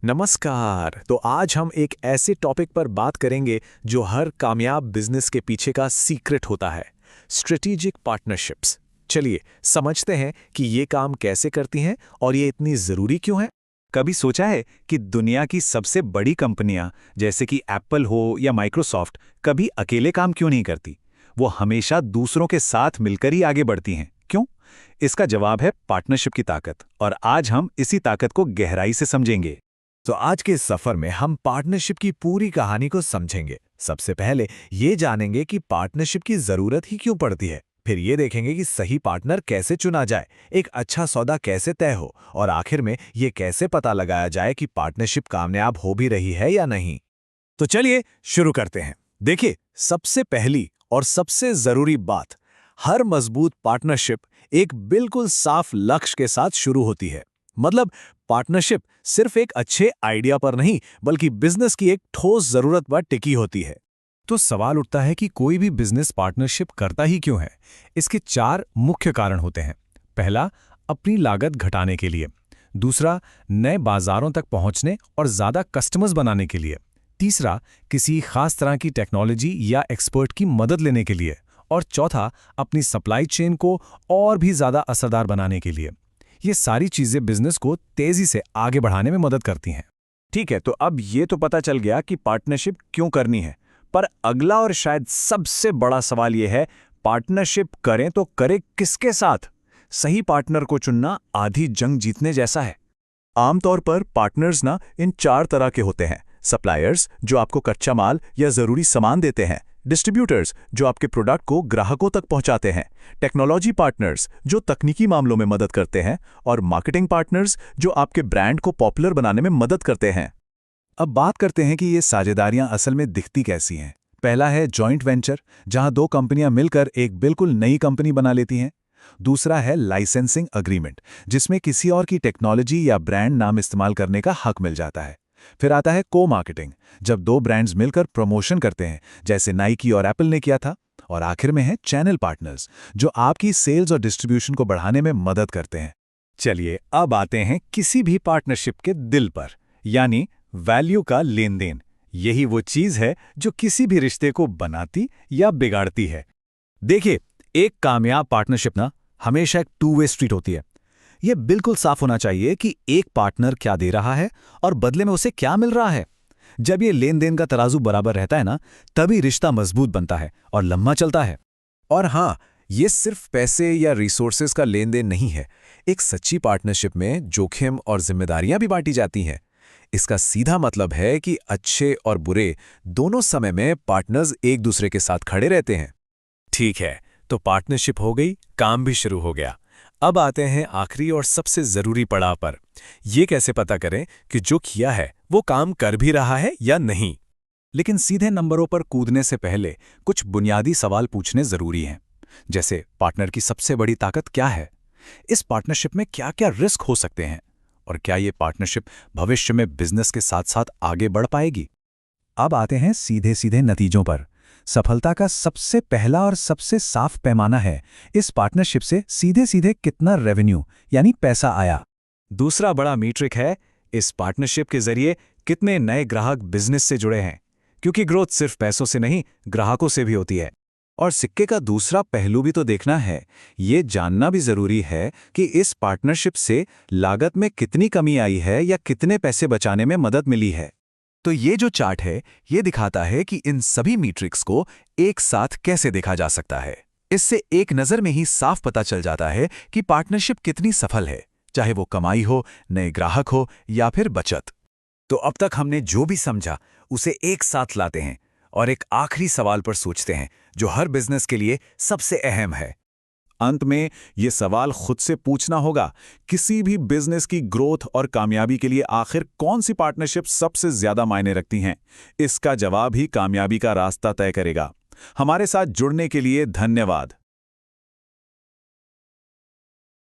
नमस्कार। तो आज हम एक ऐसे टॉपिक पर बात करेंगे जो हर कामयाब बिजनेस के पीछे का सीक्रेट होता है, स्ट्रेटेजिक पार्टनरशिप्स। चलिए समझते हैं कि ये काम कैसे करती हैं और ये इतनी ज़रूरी क्यों है। कभी सोचा है कि दुनिया की सबसे बड़ी कंपनियां जैसे कि एप्पल हो या माइक्रोसॉफ्ट कभी अकेले काम क्यों नहीं करती? वो हमेशा दूसरों के साथ मिलकर ही आगे बढ़ती हैं। क्यों? इसका जवाब है पार्टनरशिप की ताकत, और आज हम इसी ताकत को गहराई से समझेंगे। तो आज के इस सफर में हम पार्टनरशिप की पूरी कहानी को समझेंगे। सबसे पहले ये जानेंगे कि पार्टनरशिप की ज़रूरत ही क्यों पड़ती है। फिर ये देखेंगे कि सही पार्टनर कैसे चुना जाए, एक अच्छा सौदा कैसे तय हो, और आखिर में ये कैसे पता लगाया जाए कि पार्टनरशिप कामयाब हो भी रही है या नहीं। तो चलिए शुरू करते हैं। देखिए, सबसे पहली और सबसे ज़रूरी बात, हर मजबूत पार्टनरशिप एक बिल्कुल साफ लक्ष्य के साथ शुरू होती है। मतलब पार्टनरशिप सिर्फ एक अच्छे आइडिया पर नहीं, बल्कि बिजनेस की एक ठोस जरूरत पर टिकी होती है। तो सवाल उठता है कि कोई भी बिजनेस पार्टनरशिप करता ही क्यों है। इसके 4 मुख्य कारण होते हैं। पहला, अपनी लागत घटाने के लिए। दूसरा, नए बाजारों तक पहुंचने और ज़्यादा कस्टमर्स बनाने के लिए। तीसरा, किसी खास तरह की टेक्नोलॉजी या एक्सपर्ट की मदद लेने के लिए। और चौथा, अपनी सप्लाई चेन को और भी ज़्यादा असरदार बनाने के लिए। ये सारी चीजें बिजनेस को तेजी से आगे बढ़ाने में मदद करती हैं। ठीक है, तो अब ये तो पता चल गया कि पार्टनरशिप क्यों करनी है, पर अगला और शायद सबसे बड़ा सवाल ये है, पार्टनरशिप करें तो करें किसके साथ? सही पार्टनर को चुनना आधी जंग जीतने जैसा है। आमतौर पर पार्टनर्स इन 4 तरह के होते हैं। सप्लायर्स, जो आपको कच्चा माल या जरूरी सामान देते हैं। डिस्ट्रीब्यूटर्स, जो आपके प्रोडक्ट को ग्राहकों तक पहुंचाते हैं। टेक्नोलॉजी पार्टनर्स, जो तकनीकी मामलों में मदद करते हैं। और मार्केटिंग पार्टनर्स, जो आपके ब्रांड को पॉपुलर बनाने में मदद करते हैं। अब बात करते हैं कि ये साझेदारियां असल में दिखती कैसी हैं। पहला है जॉइंट वेंचर, जहां 2 कंपनियां मिलकर एक बिल्कुल नई कंपनी बना लेती हैं। दूसरा है लाइसेंसिंग अग्रीमेंट, जिसमें किसी और की टेक्नोलॉजी या ब्रांड नाम इस्तेमाल करने का हक मिल जाता है। फिर आता है को मार्केटिंग, जब 2 ब्रांड्स मिलकर प्रमोशन करते हैं, जैसे नाइकी और एप्पल ने किया था। और आखिर में है चैनल पार्टनर्स, जो आपकी सेल्स और डिस्ट्रीब्यूशन को बढ़ाने में मदद करते हैं। चलिए अब आते हैं किसी भी पार्टनरशिप के दिल पर, यानी वैल्यू का लेन देन। यही वो चीज है जो किसी भी रिश्ते को बनाती या बिगाड़ती है। देखिए, एक कामयाब पार्टनरशिप हमेशा एक 2 वे स्ट्रीट होती है। यह बिल्कुल साफ होना चाहिए कि एक पार्टनर क्या दे रहा है और बदले में उसे क्या मिल रहा है। जब ये लेन देन का तराजू बराबर रहता है तभी रिश्ता मजबूत बनता है और लंबा चलता है। और हाँ, ये सिर्फ पैसे या रिसोर्सेज का लेन देन नहीं है। एक सच्ची पार्टनरशिप में जोखिम और जिम्मेदारियां भी बांटी जाती हैं। इसका सीधा मतलब है कि अच्छे और बुरे दोनों समय में पार्टनर्स एक दूसरे के साथ खड़े रहते हैं। ठीक है, तो पार्टनरशिप हो गई, काम भी शुरू हो गया। अब आते हैं आखिरी और सबसे जरूरी पड़ाव पर। ये कैसे पता करें कि जो किया है वो काम कर भी रहा है या नहीं। लेकिन सीधे नंबरों पर कूदने से पहले कुछ बुनियादी सवाल पूछने जरूरी हैं। जैसे, पार्टनर की सबसे बड़ी ताकत क्या है? इस पार्टनरशिप में क्या क्या रिस्क हो सकते हैं? और क्या ये पार्टनरशिप भविष्य में बिजनेस के साथ साथ आगे बढ़ पाएगी? अब आते हैं सीधे सीधे नतीजों पर। सफलता का सबसे पहला और सबसे साफ पैमाना है इस पार्टनरशिप से सीधे सीधे कितना रेवेन्यू यानी पैसा आया। दूसरा बड़ा मीट्रिक है इस पार्टनरशिप के जरिए कितने नए ग्राहक बिजनेस से जुड़े हैं, क्योंकि ग्रोथ सिर्फ पैसों से नहीं, ग्राहकों से भी होती है। और सिक्के का दूसरा पहलू भी तो देखना है। ये जानना भी जरूरी है कि इस पार्टनरशिप से लागत में कितनी कमी आई है या कितने पैसे बचाने में मदद मिली है। तो ये जो चार्ट है, ये दिखाता है कि इन सभी मीट्रिक्स को एक साथ कैसे देखा जा सकता है। इससे एक नज़र में ही साफ पता चल जाता है कि पार्टनरशिप कितनी सफल है, चाहे वो कमाई हो, नए ग्राहक हो या फिर बचत। तो अब तक हमने जो भी समझा उसे एक साथ लाते हैं और एक आखिरी सवाल पर सोचते हैं जो हर बिजनेस के लिए सबसे अहम है। अंत में ये सवाल खुद से पूछना होगा, किसी भी बिजनेस की ग्रोथ और कामयाबी के लिए आखिर कौन सी पार्टनरशिप सबसे ज्यादा मायने रखती हैं? इसका जवाब ही कामयाबी का रास्ता तय करेगा। हमारे साथ जुड़ने के लिए धन्यवाद।